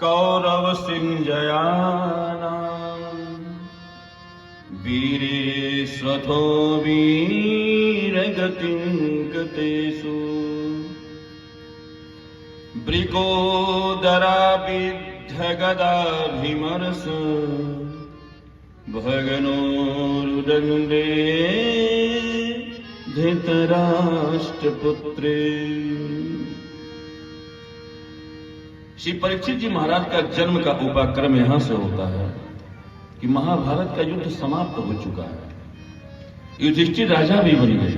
कौरव सिंजयानां वीरे स्वधो वीरगतिं गतेषु वृकोदराभिद्यगदाभिमर्श भगनोरुदण्डे धृतराष्ट्रपुत्रे। श्री परीक्षित जी महाराज का जन्म का उपक्रम यहां से होता है कि महाभारत का युद्ध समाप्त हो चुका है, युधिष्ठिर राजा भी बन गए,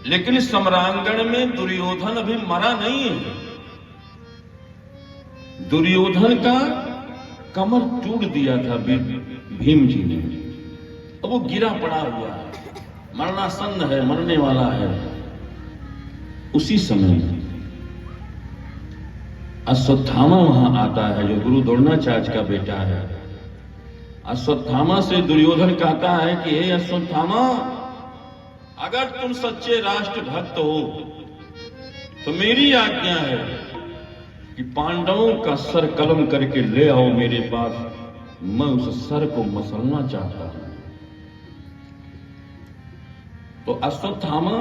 लेकिन सम्रांगण में दुर्योधन अभी मरा नहीं है। दुर्योधन का कमर टूट दिया था भीम जी ने, अब वो गिरा पड़ा हुआ है, मरणासन्न है, मरने वाला है। उसी समय अश्वत्थामा वहां आता है, जो गुरु द्रोणाचार्य का बेटा है। अश्वत्थामा से दुर्योधन कहता है कि हे अश्वत्थामा, अगर तुम सच्चे राष्ट्र भक्त हो तो मेरी आज्ञा है कि पांडवों का सर कलम करके ले आओ मेरे पास, मैं उस सर को मसलना चाहता हूं। तो अश्वत्थामा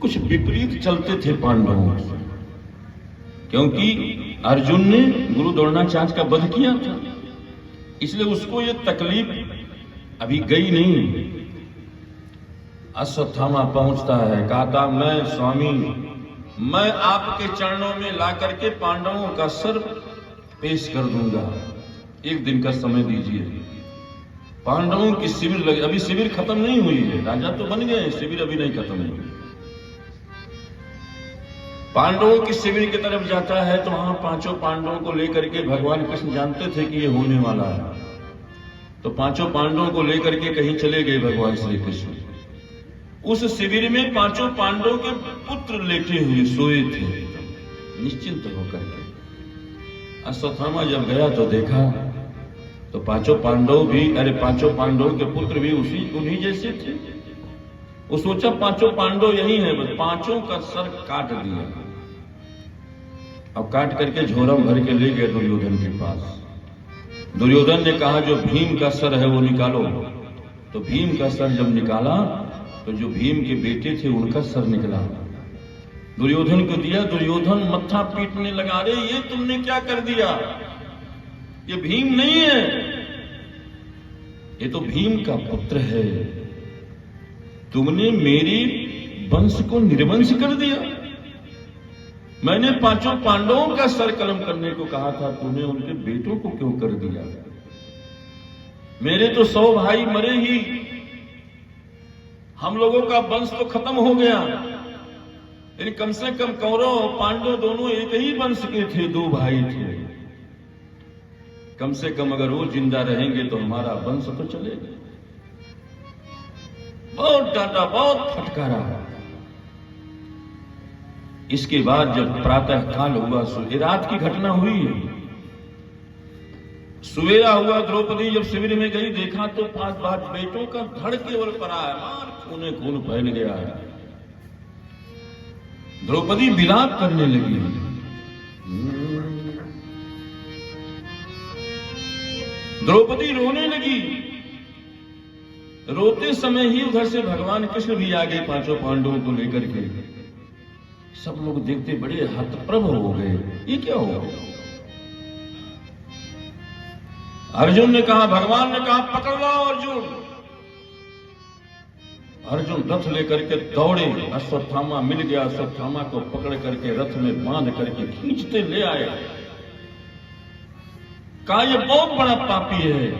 कुछ विपरीत चलते थे पांडवों से, क्योंकि अर्जुन ने गुरु द्रोणाचार्य का वध किया था, इसलिए उसको ये तकलीफ अभी गई नहीं। अश्वत्थामा पहुंचता है, कहता मैं स्वामी, मैं आपके चरणों में ला करके पांडवों का सर पेश कर दूंगा, एक दिन का समय दीजिए। पांडवों की शिविर लगी, अभी शिविर खत्म नहीं हुई है, राजा तो बन गए, शिविर अभी नहीं खत्म हुई। पांडवों की शिविर की तरफ जाता है तो वहां पांचों पांडवों को लेकर के भगवान कृष्ण जानते थे कि ये होने वाला है, तो पांचों पांडवों को लेकर के कहीं चले गए भगवान श्री कृष्ण। उस शिविर में पांचों पांडवों के पुत्र लेटे हुए सोए थे निश्चिंत होकर के। अश्वत्थामा जब गया तो देखा तो पांचों पांडव के पुत्र भी उन्हीं जैसे थे। वो सोचा पांचों पांडव यही है, बस पांचों का सर काट दिया। अब काट करके झोरा भर के ले गए दुर्योधन के पास। दुर्योधन ने कहा जो भीम का सर है वो निकालो। तो भीम का सर जब निकाला तो जो भीम के बेटे थे उनका सर निकला, दुर्योधन को दिया। दुर्योधन मत्था पीटने लगा, अरे ये तुमने क्या कर दिया, ये भीम नहीं है, ये तो भीम का पुत्र है, तुमने मेरी वंश को निर्वंश कर दिया। मैंने पांचों पांडवों का सर कलम करने को कहा था, तूने उनके बेटों को क्यों कर दिया? मेरे तो 100 भाई मरे ही, हम लोगों का वंश तो खत्म हो गया, लेकिन कम से कम कौरव और पांडव दोनों एक ही वंश के थे, 2 भाई थे। कम से कम अगर वो जिंदा रहेंगे तो हमारा वंश तो चलेगा। बहुत डांटा, बहुत फटकारा। इसके बाद जब प्रातः काल हुआ, रात की घटना हुई है, सवेरा हुआ, द्रौपदी जब शिविर में गई देखा तो 5 बेटों का धड़ केवल पड़ा है, मार खूने खून फैल गया है। द्रौपदी विलाप करने लगी, द्रौपदी रोने लगी। रोते समय ही उधर से भगवान कृष्ण भी आ गए पांचों पांडवों को लेकर के। सब लोग देखते बड़े हतप्रभ हो गए, ये क्या हो गया? अर्जुन ने कहा, भगवान ने कहा पकड़ लो अर्जुन। अर्जुन रथ लेकर के दौड़े, अश्वत्थामा मिल गया, अश्वत्थामा को पकड़ करके रथ में बांध करके खींचते ले आए। कहा ये बहुत बड़ा पापी है,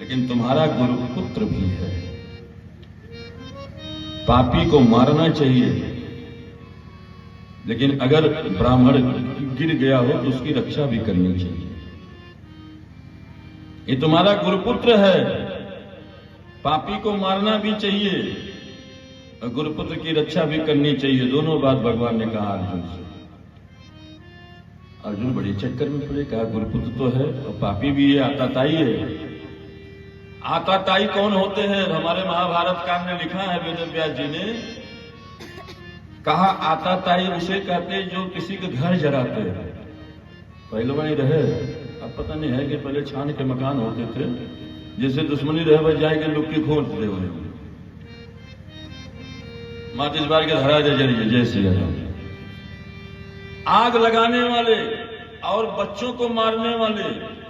लेकिन तुम्हारा गुरुपुत्र भी है, पापी को मारना चाहिए, लेकिन अगर ब्राह्मण गिर गया हो तो उसकी रक्षा भी करनी चाहिए। ये तुम्हारा गुरुपुत्र है, पापी को मारना भी चाहिए और गुरुपुत्र की रक्षा भी करनी चाहिए। दोनों बात भगवान ने कहा अर्जुन से। अर्जुन बड़े चक्कर में पड़े, कहा गुरुपुत्र तो है और पापी भी है, आताताई है। आताताई कौन होते हैं? हमारे महाभारत काल में लिखा है वेद व्यास जी ने कहा आता ताई उसे कहते जो किसी के घर जराते हैं। पहले वही रहे, अब पता नहीं है कि पहले छान के मकान होते थे, जैसे दुश्मनी रहे बच जाए कि लुक्की खोल रहे हुए माचिस बार के धरा जरिए जैसे आग लगाने वाले और बच्चों को मारने वाले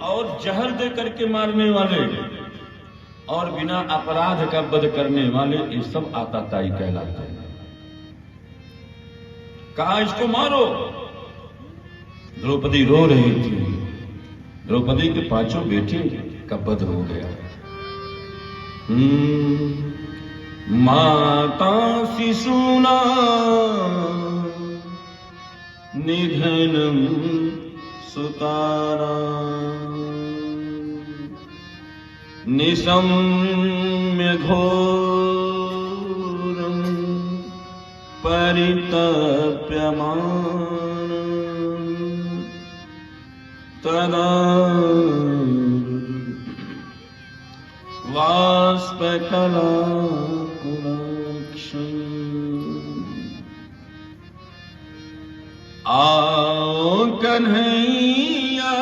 और जहर दे करके मारने वाले और बिना अपराध का वध करने वाले, ये सब आताताई कहलाते हैं। कहा इसको मारो। द्रौपदी रो रही थी। द्रौपदी के पांचों बेटे का वध हो गया। माता शिशुना निधनम सुतारा निशम्य घोरम परितप्यमान तदा वाष्पकलाकुलाक्षम् आओ कन्हैया